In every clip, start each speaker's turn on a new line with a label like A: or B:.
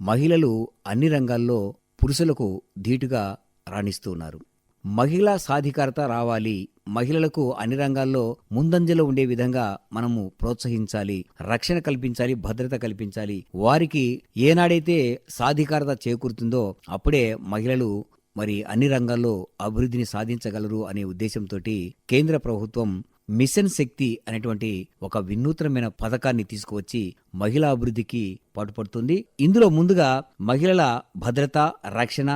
A: మహిళలు అన్ని రంగాల్లో పురుషులకు ధీటుగా రాణిస్తూ ఉన్నారు. మహిళా సాధికారత రావాలి, మహిళలకు అన్ని రంగాల్లో ముందంజలో ఉండే విధంగా మనము ప్రోత్సహించాలి, రక్షణ కల్పించాలి, భద్రత కల్పించాలి. వారికి ఏనాడైతే సాధికారత చేకూరుతుందో అప్పుడే మహిళలు మరి అన్ని రంగాల్లో అభివృద్ధిని సాధించగలరు అనే ఉద్దేశంతో కేంద్ర ప్రభుత్వం మిషన్ శక్తి అనేటువంటి ఒక వినూత్నమైన పథకాన్ని తీసుకువచ్చి మహిళా అభివృద్ధికి పాటుపడుతుంది. ఇందులో ముందుగా మహిళల భద్రత, రక్షణ,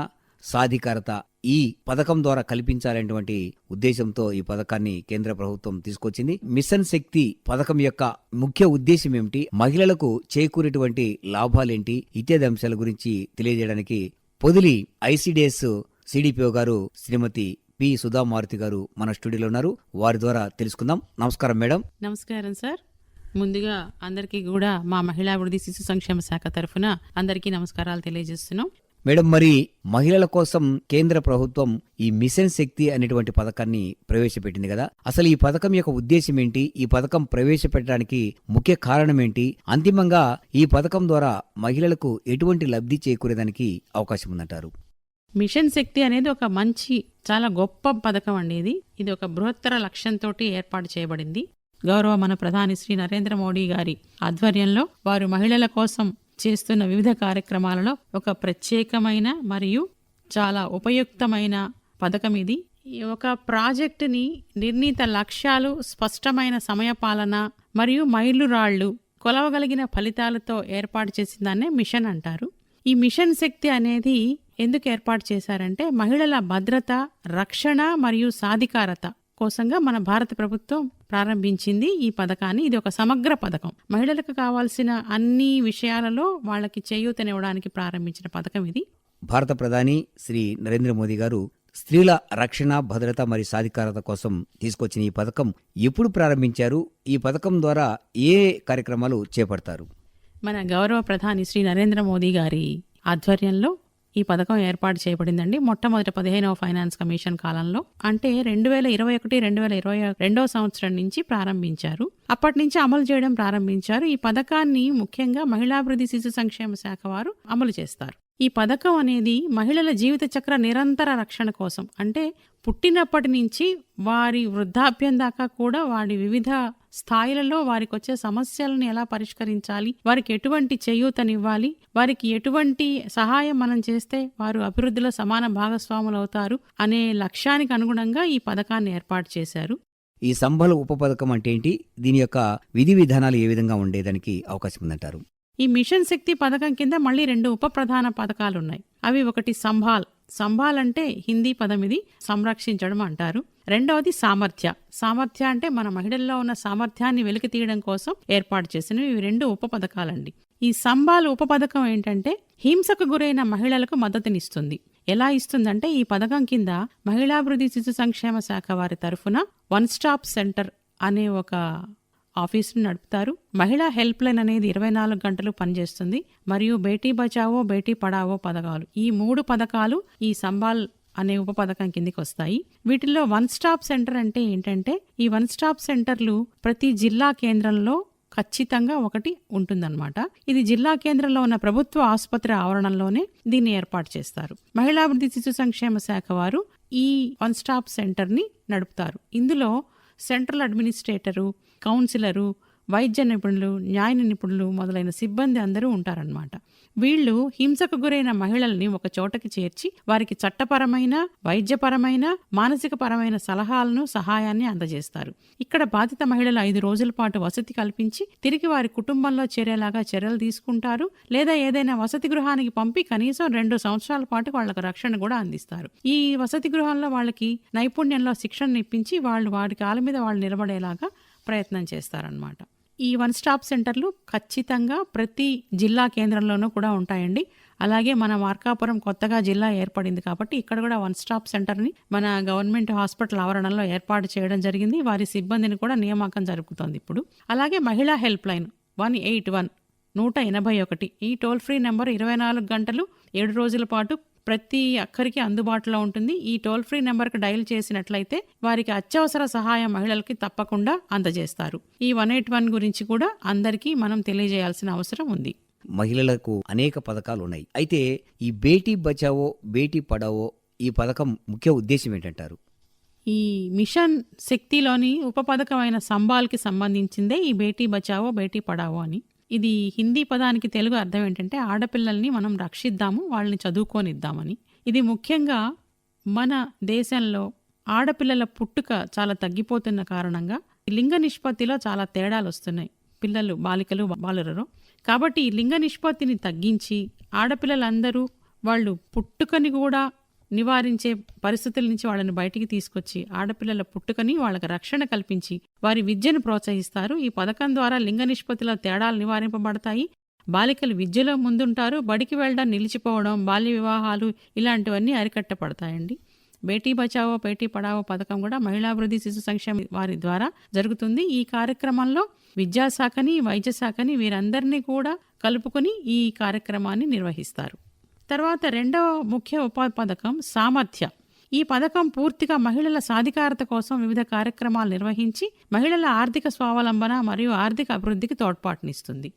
A: సాధికారత ఈ పథకం ద్వారా కల్పించాలనేటువంటి ఉద్దేశంతో ఈ పథకాన్ని కేంద్ర ప్రభుత్వం తీసుకొచ్చింది. మిషన్ శక్తి పథకం యొక్క ముఖ్య ఉద్దేశం ఏమిటి, మహిళలకు చేకూరేటువంటి లాభాలేంటి ఇత్యాది అంశాల గురించి తెలియజేయడానికి పొదిలి ఐసిడిఎస్ సిడిపిఓ గారు శ్రీమతి పి సుధామారుతి గారు మన స్టూడియోలో ఉన్నారు. వారి ద్వారా తెలుసుకుందాం. నమస్కారం మేడం.
B: నమస్కారం సార్. ముందుగా అందరికీ కూడా మా మహిళా అభివృద్ధి శిశు సంక్షేమ శాఖ తరఫున అందరికీ నమస్కారాలు తెలియజేస్తున్నాం.
A: మేడం, మరి మహిళల కోసం కేంద్ర ప్రభుత్వం ఈ మిషన్ శక్తి అనేటువంటి పథకాన్ని ప్రవేశపెట్టింది కదా, అసలు ఈ పథకం యొక్క ఉద్దేశం ఏంటి, ఈ పథకం ప్రవేశపెట్టడానికి ముఖ్య కారణం ఏంటి, అంతిమంగా ఈ పథకం ద్వారా మహిళలకు ఎటువంటి లబ్ధి చేకూరేదానికి అవకాశం ఉందంటారు?
B: మిషన్ శక్తి అనేది ఒక మంచి చాలా గొప్ప పథకం అండి. ఇది ఒక బృహత్తర లక్ష్యంతో ఏర్పాటు చేయబడింది. గౌరవ మన ప్రధాని శ్రీ నరేంద్ర మోడీ గారి ఆధ్వర్యంలో వారు మహిళల కోసం చేస్తున్న వివిధ కార్యక్రమాలలో ఒక ప్రత్యేకమైన మరియు చాలా ఉపయుక్తమైన పథకం ఇది. ఒక ప్రాజెక్టుని నిర్ణీత లక్ష్యాలు, స్పష్టమైన సమయపాలన మరియు మైలురాళ్లు, కొలవగలిగిన ఫలితాలతో ఏర్పాటు చేసిన దాన్నే మిషన్ అంటారు. ఈ మిషన్ శక్తి అనేది ఎందుకు ఏర్పాటు చేశారంటే మహిళల భద్రత, రక్షణ మరియు సాధికారత కోసంగా మన భారత ప్రభుత్వం ప్రారంభించింది ఈ పథకాన్ని. ఇది ఒక సమగ్ర పథకం. మహిళలకు కావాల్సిన అన్ని విషయాలలో వాళ్ళకి చేయూతనివ్వడానికి ప్రారంభించిన పథకం ఇది.
A: భారత ప్రధాని శ్రీ నరేంద్ర మోదీ గారు స్త్రీల రక్షణ, భద్రత మరియు సాధికారత కోసం తీసుకొచ్చిన ఈ పథకం ఎప్పుడు ప్రారంభించారు? ఈ పథకం ద్వారా ఏ కార్యక్రమాలు చేపడతారు?
B: మన గౌరవ ప్రధాని శ్రీ నరేంద్ర మోదీ గారి ఆధ్వర్యంలో ఈ పథకం ఏర్పాటు చేయబడిందండి. మొట్టమొదటి 15వ ఫైనాన్స్ కమిషన్ కాలంలో, అంటే 2021-2022 సంవత్సరం నుంచి ప్రారంభించారు. అప్పటి నుంచి అమలు చేయడం ప్రారంభించారు. ఈ పథకాన్ని ముఖ్యంగా మహిళాభివృద్ధి శిశు సంక్షేమ శాఖ వారు అమలు చేస్తారు. ఈ పథకం అనేది మహిళల జీవిత చక్ర నిరంతర రక్షణ కోసం, అంటే పుట్టినప్పటి నుంచి వారి వృద్ధాప్యం దాకా కూడా వారి వివిధ స్థాయిలలో వారికి వచ్చే సమస్యలను ఎలా పరిష్కరించాలి, వారికి ఎటువంటి చేయూతనివ్వాలి, వారికి ఎటువంటి సహాయం మనం చేస్తే వారు అభివృద్ధిలో సమాన భాగస్వాములు అవుతారు అనే లక్ష్యానికి అనుగుణంగా ఈ పథకాన్ని ఏర్పాటు చేశారు.
A: ఈ సంబల ఉప పథకం అంటే ఏంటి, దీని యొక్క విధి విధానాలు ఏ విధంగా ఉండేదానికి అవకాశం ఉందంటారు?
B: ఈ మిషన్ శక్తి పథకం కింద మళ్ళీ 2 ఉప ప్రధాన పథకాలు ఉన్నాయి. అవి ఒకటి సంభాల్ అంటే హిందీ పదం, ఇది సంరక్షించడం అంటారు. రెండవది సామర్థ్య అంటే మన మహిళల్లో ఉన్న సామర్థ్యాన్ని వెలికి తీయడం కోసం ఏర్పాటు చేసినవి. ఇవి 2 ఉప పథకాలండి. ఈ సంభాల్ ఉప పథకం ఏంటంటే హింసకు గురైన మహిళలకు మద్దతునిస్తుంది. ఎలా ఇస్తుందంటే ఈ పథకం కింద మహిళాభివృద్ధి శిశు సంక్షేమ శాఖ వారి తరఫున 1 స్టాప్ సెంటర్ అనే ఒక ఆఫీసును నడుపుతారు. మహిళా హెల్ప్ లైన్ అనేది 24 గంటలు పనిచేస్తుంది. మరియు బేటీ బచావో, బేటీ పడావో పథకాలు, ఈ 3 పథకాలు ఈ సంబాల్ అనే ఉప పథకం కిందికి వస్తాయి. వీటిల్లో 1 స్టాప్ సెంటర్ అంటే ఏంటంటే ఈ 1 స్టాప్ సెంటర్లు ప్రతి జిల్లా కేంద్రంలో ఖచ్చితంగా ఒకటి ఉంటుందన్నమాట. ఇది జిల్లా కేంద్రంలో ఉన్న ప్రభుత్వ ఆసుపత్రి ఆవరణంలోనే దీన్ని ఏర్పాటు చేస్తారు. మహిళాభివృద్ధి శిశు సంక్షేమ శాఖ వారు ఈ 1 స్టాప్ సెంటర్ని నడుపుతారు. ఇందులో సెంట్రల్ అడ్మినిస్ట్రేటరు, కౌన్సిలరు, వైద్య నిపుణులు, న్యాయ నిపుణులు మొదలైన సిబ్బంది అందరూ ఉంటారన్నమాట. వీళ్ళు హింసకు గురైన మహిళల్ని ఒక చోటకి చేర్చి వారికి చట్టపరమైన, వైద్యపరమైన, మానసిక పరమైన సలహాలను, సహాయాన్ని అందజేస్తారు. ఇక్కడ బాధిత మహిళలు 5 రోజుల పాటు వసతి కల్పించి తిరిగి వారి కుటుంబంలో చేరేలాగా చర్యలు తీసుకుంటారు. లేదా ఏదైనా వసతి గృహానికి పంపి కనీసం 2 సంవత్సరాల పాటు వాళ్లకు రక్షణ కూడా అందిస్తారు. ఈ వసతి గృహాల్లో వాళ్ళకి నైపుణ్యంలో శిక్షణ ఇప్పించి వాళ్ళు వారి కాళ్ళ మీద వాళ్ళు నిలబడేలాగా ప్రయత్నం చేస్తారన్నమాట. ఈ 1 స్టాప్ సెంటర్లు ఖచ్చితంగా ప్రతి జిల్లా కేంద్రంలోనూ కూడా ఉంటాయండి. అలాగే మన మార్కాపురం కొత్తగా జిల్లా ఏర్పడింది కాబట్టి ఇక్కడ కూడా 1 స్టాప్ సెంటర్ని మన గవర్నమెంట్ హాస్పిటల్ ఆవరణలో ఏర్పాటు చేయడం జరిగింది. వారి సిబ్బందిని కూడా నియామకం జరుగుతోంది ఇప్పుడు. అలాగే మహిళా హెల్ప్ లైన్ 181 ఈ టోల్ ఫ్రీ నెంబర్ 24 గంటలు 7 రోజుల పాటు ప్రతి ఒక్కరికి అందుబాటులో ఉంటుంది. ఈ టోల్ ఫ్రీ నెంబర్కి డయల్ చేసినట్లయితే వారికి అత్యవసర సహాయం మహిళలకి తప్పకుండా అందజేస్తారు. ఈ 181 గురించి కూడా అందరికీ మనం తెలియజేయాల్సిన అవసరం ఉంది.
A: మహిళలకు అనేక పథకాలు ఉన్నాయి. అయితే ఈ బేటీ బచావో బేటీ పడావో ఈ పథకం ముఖ్య ఉద్దేశం ఏంటంటారు?
B: ఈ మిషన్ శక్తిలోని ఉప పథకమైన సంబాల్కి సంబంధించిందే ఈ బేటీ బచావో బేటీ పడావో అని. ఇది హిందీ పదానికి తెలుగు అర్థం ఏంటంటే ఆడపిల్లల్ని మనం రక్షిద్దాము, వాళ్ళని చదువుకోనిద్దామని. ఇది ముఖ్యంగా మన దేశంలో ఆడపిల్లల పుట్టుక చాలా తగ్గిపోతున్న కారణంగా లింగ నిష్పత్తిలో చాలా తేడాలు వస్తున్నాయి పిల్లలు, బాలికలు, బాలురలో. కాబట్టి ఈ లింగ నిష్పత్తిని తగ్గించి ఆడపిల్లలందరూ వాళ్ళు పుట్టుకని కూడా నివారించే పరిస్థితుల నుంచి వాళ్ళని బయటికి తీసుకొచ్చి ఆడపిల్లల పుట్టుకని వాళ్ళకి రక్షణ కల్పించి వారి విద్యను ప్రోత్సహిస్తారు. ఈ పథకం ద్వారా లింగ నిష్పత్తిలో తేడాలు నివారింపబడతాయి. బాలికలు విద్యలో ముందుంటారు. బడికి వెళ్ళడం నిలిచిపోవడం, బాల్య వివాహాలు ఇలాంటివన్నీ అరికట్టపడతాయండి. బేటీ బచావో బేటీ పడావో పథకం కూడా మహిళాభివృద్ధి శిశు సంక్షేమ వారి ద్వారా జరుగుతుంది. ఈ కార్యక్రమంలో విద్యాశాఖని, వైద్య శాఖని వీరందరినీ కూడా కలుపుకొని ఈ కార్యక్రమాన్ని నిర్వహిస్తారు. తర్వాత రెండవ ముఖ్య ఉప పథకం సామర్థ్య. ఈ పథకం పూర్తిగా మహిళల సాధికారత కోసం వివిధ కార్యక్రమాలు నిర్వహించి మహిళల ఆర్థిక స్వావలంబన మరియు ఆర్థిక అభివృద్ధికి తోడ్పాటునిస్తుంది.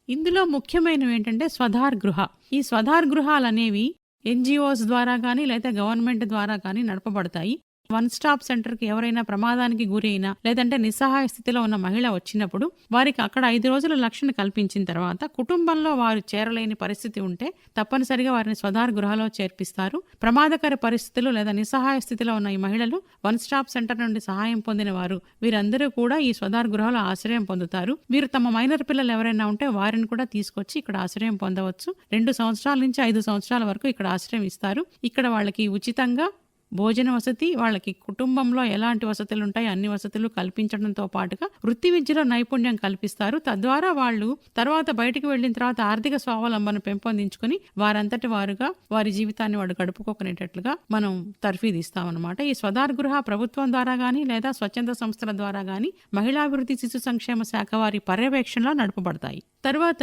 B: ఇందులో ముఖ్యమైనవి ఏంటంటే స్వధార్ గృహ. ఈ స్వధార్ గృహాలు అనేవి ఎన్జిఓస్ ద్వారా కానీ లేదా గవర్నమెంట్ ద్వారా కానీ నడపబడతాయి. వన్ స్టాప్ సెంటర్కి ఎవరైనా ప్రమాదానికి గురైనా లేదంటే నిస్సహాయ స్థితిలో ఉన్న మహిళ వచ్చినప్పుడు వారికి అక్కడ 5 రోజుల రక్షణ కల్పించిన తర్వాత కుటుంబంలో వారు చేరలేని పరిస్థితి ఉంటే తప్పనిసరిగా వారిని స్వధార్ గృహలో చేర్పిస్తారు. ప్రమాదకర పరిస్థితులు లేదా నిస్సహాయ స్థితిలో ఉన్న ఈ మహిళలు వన్ స్టాప్ సెంటర్ నుండి సహాయం పొందిన వారు వీరందరూ కూడా ఈ స్వధార్ గృహలో ఆశ్రయం పొందుతారు. వీరు తమ మైనర్ పిల్లలు ఎవరైనా ఉంటే వారిని కూడా తీసుకొచ్చి ఇక్కడ ఆశ్రయం పొందవచ్చు. 2 సంవత్సరాల నుంచి 5 సంవత్సరాల వరకు ఇక్కడ ఆశ్రయం ఇస్తారు. ఇక్కడ వాళ్ళకి ఉచితంగా భోజన వసతి, వాళ్ళకి కుటుంబంలో ఎలాంటి వసతులు ఉంటాయి అన్ని వసతులు కల్పించడంతో పాటుగా వృత్తి విద్యలో నైపుణ్యం కల్పిస్తారు. తద్వారా వాళ్ళు తర్వాత బయటికి వెళ్ళిన తర్వాత ఆర్థిక స్వావలంబన పెంపొందించుకుని వారంతటి వారుగా వారి జీవితాన్ని వాడు గడుపుకోకునేటట్లుగా మనం తర్ఫీదిస్తామన్నమాట. ఈ స్వధార్ గృహ ప్రభుత్వం ద్వారా కానీ లేదా స్వచ్ఛంద సంస్థల ద్వారా కానీ మహిళాభివృద్ధి శిశు సంక్షేమ శాఖ వారి పర్యవేక్షణలో నడపబడతాయి. తర్వాత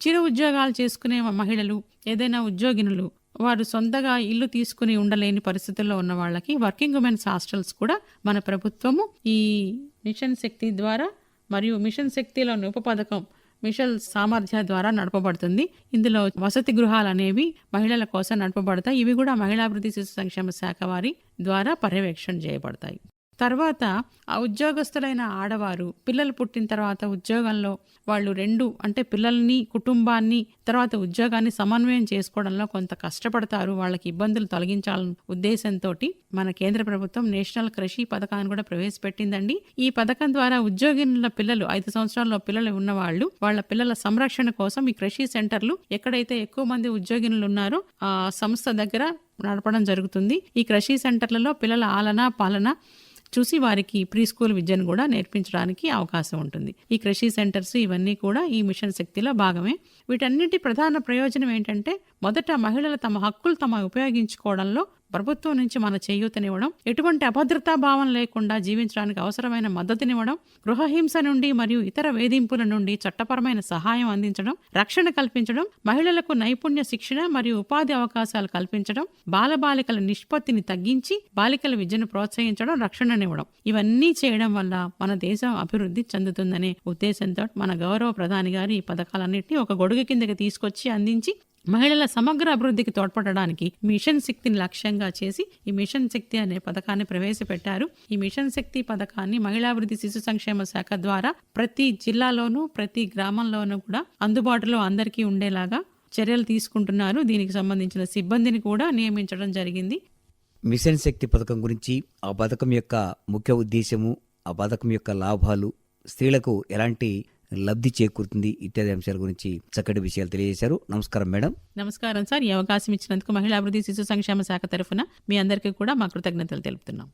B: చిరు ఉద్యోగాలు చేసుకునే మహిళలు, ఏదైనా ఉద్యోగినులు వారు సొంతగా ఇల్లు తీసుకుని ఉండలేని పరిస్థితుల్లో ఉన్న వాళ్ళకి వర్కింగ్ ఉమెన్స్ హాస్టల్స్ కూడా మన ప్రభుత్వము ఈ మిషన్ శక్తి ద్వారా మరియు మిషన్ శక్తిలోని ఉప పథకం మిషన్ సామర్థ్య ద్వారా నడపబడుతుంది. ఇందులో వసతి గృహాలు అనేవి మహిళల కోసం నడపబడతాయి. ఇవి కూడా మహిళాభివృద్ధి శిశు సంక్షేమ శాఖ వారి ద్వారా పర్యవేక్షణ చేయబడతాయి. తర్వాత ఆ ఉద్యోగస్తులైన ఆడవారు పిల్లలు పుట్టిన తర్వాత ఉద్యోగంలో వాళ్ళు అంటే పిల్లల్ని, కుటుంబాన్ని, తర్వాత ఉద్యోగాన్ని సమన్వయం చేసుకోవడంలో కొంత కష్టపడతారు. వాళ్ళకి ఇబ్బందులు తొలగించాలన్న ఉద్దేశంతో మన కేంద్ర ప్రభుత్వం నేషనల్ కృషి పథకాన్ని కూడా ప్రవేశపెట్టిందండి. ఈ పథకం ద్వారా ఉద్యోగినుల పిల్లలు 5 సంవత్సరాల్లో పిల్లలు ఉన్నవాళ్ళు వాళ్ళ పిల్లల సంరక్షణ కోసం ఈ కృషి సెంటర్లు ఎక్కడైతే ఎక్కువ మంది ఉద్యోగినులు ఉన్నారో ఆ సంస్థ దగ్గర నడపడం జరుగుతుంది. ఈ కృషి సెంటర్లలో పిల్లల ఆలన పాలన చూసి వారికి ప్రీ స్కూల్ విద్యను కూడా నేర్పించడానికి అవకాశం ఉంటుంది. ఈ కృషి సెంటర్స్ ఇవన్నీ కూడా ఈ మిషన్ శక్తిలో భాగమే. వీటన్నిటి ప్రధాన ప్రయోజనం ఏంటంటే మొదట మహిళలు తమ హక్కులు ఉపయోగించుకోవడంలో ప్రభుత్వం నుంచి మన చేయూతనివ్వడం, ఎటువంటి అభద్రతా భావం లేకుండా జీవించడానికి అవసరమైన మద్దతునివ్వడం, గృహహింస నుండి మరియు ఇతర వేధింపుల నుండి చట్టపరమైన సహాయం అందించడం, రక్షణ కల్పించడం, మహిళలకు నైపుణ్య శిక్షణ మరియు ఉపాధి అవకాశాలు కల్పించడం, బాలబాలికల నిష్పత్తిని తగ్గించి బాలికల విద్యను ప్రోత్సహించడం, రక్షణనివ్వడం. ఇవన్నీ చేయడం వల్ల మన దేశం అభివృద్ధి చెందుతుందనే ఉద్దేశంతో మన గౌరవ ప్రధాని గారు ఈ పథకాలన్నింటినీ ఒక గొడుగు కిందకి తీసుకొచ్చి అందించి మహిళల సమగ్ర అభివృద్ధికి తోడ్పడడానికి మిషన్ శక్తిని లక్ష్యంగా చేసి ఈ మిషన్ శక్తి అనే పథకాన్ని ప్రవేశపెట్టారు. ఈ మిషన్ శక్తి పథకాన్ని మహిళాభివృద్ధి శిశు సంక్షేమ శాఖ ద్వారా ప్రతి జిల్లాలోనూ ప్రతి గ్రామంలోనూ కూడా అందుబాటులో అందరికీ ఉండేలాగా చర్యలు తీసుకుంటున్నారు. దీనికి సంబంధించిన సిబ్బందిని కూడా నియమించడం జరిగింది.
A: మిషన్ శక్తి పథకం గురించి, ఆ పథకం యొక్క ముఖ్య ఉద్దేశము, ఆ పథకం యొక్క లాభాలు, స్త్రీలకు ఎలాంటి లబ్ధి చేకూరుతుంది ఇత్యాది అంశాల గురించి చక్కటి విషయాలు తెలియజేశారు. నమస్కారం మేడం.
B: నమస్కారం సార్. ఈ అవకాశం ఇచ్చినందుకు మహిళాభివృద్ధి శిశు సంక్షేమ శాఖ తరఫున మీ అందరికీ కూడా మా కృతజ్ఞతలు తెలుపుతున్నాం.